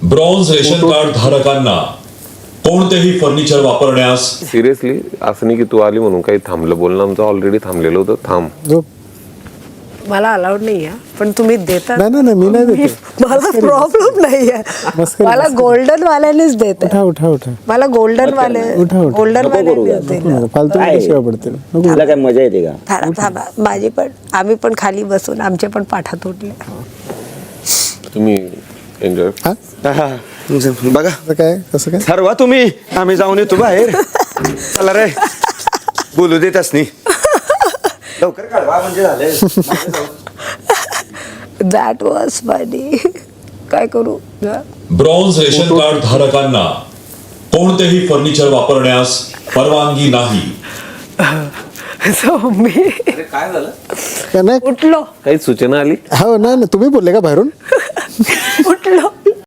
Bronze ration card धारकांना कोणतेही furniture वापरण्यास सिरियसली असं नाही की तू आली म्हणून काही थांबलं, बोलणं आमचं ऑलरेडी थांबलेलं होतं. थांब. झोप. मला अलाउड नाही आहे पण तुम्ही देता. नाही मी नाही देत. मला प्रॉब्लेम नाही आहे. मस्करी, मला मस्करी. गोल्डन वाल्यानेच देत उठा उठा उठा. मला गोल्डन वाले उठा, उठा. गोल्डन नको वाले करू यार, देतील. फालतू काय? शिवाय पडतील. नको. तुला काय मजा येते का? थांबा थांबा माझी पण आम्ही पण खाली बसून आमचे पण पाठा तुटले. तुम्ही एन्जॉय. हा बघा असं काय कसं काय ठरवा तुम्ही, आम्ही जाऊन येतो बाहेर. चला रे, बोलू देतच नाही. लवकर काढवा म्हणजे झालं. That was funny. काय करू. ब्रॉन्झ रेशन कार्ड धारकांना कोणतेही फर्निचर वापरण्यास परवानगी नाही. So मी काय झालं? काय नाही उठलो काही सूचना आली? हो नाही तुम्ही बोलले का बाहेरून.